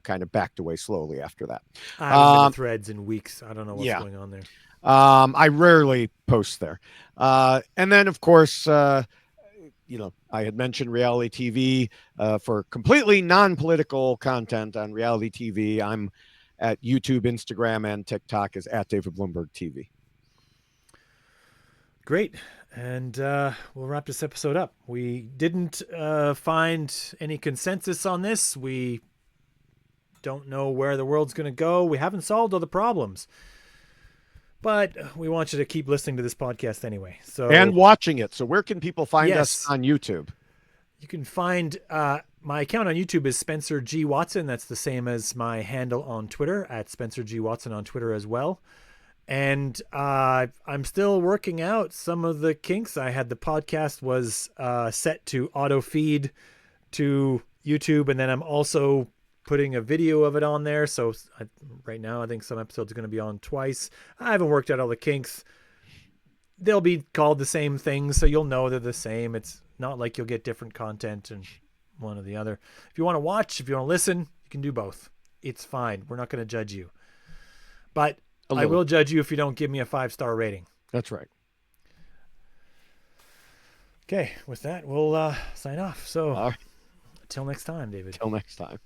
kind of backed away slowly after that. I haven't been to Threads in weeks. I don't know what's going on there. I rarely post there. And then, of course, I had mentioned reality TV for completely non-political content on reality TV. I'm at YouTube, Instagram, and TikTok is at David Bloomberg TV. Great. And we'll wrap this episode up. We didn't find any consensus on this. We don't know where the world's going to go. We haven't solved all the problems. But we want you to keep listening to this podcast anyway. And watching it. So where can people find us on YouTube? You can find my account on YouTube is Spencer G. Watson. That's the same as my handle on Twitter, at Spencer G. Watson on Twitter as well. And I'm still working out some of the kinks. The podcast was set to auto feed to YouTube, and then I'm also putting a video of it on there. So right now, I think some episodes are going to be on twice. I haven't worked out all the kinks. They'll be called the same things, so you'll know they're the same. It's not like you'll get different content and one or the other. If you want to watch, if you want to listen, you can do both. It's fine. We're not going to judge you. But I will judge you if you don't give me a 5-star rating. That's right. Okay, with that, we'll sign off. So All right. until next time, David. Till next time.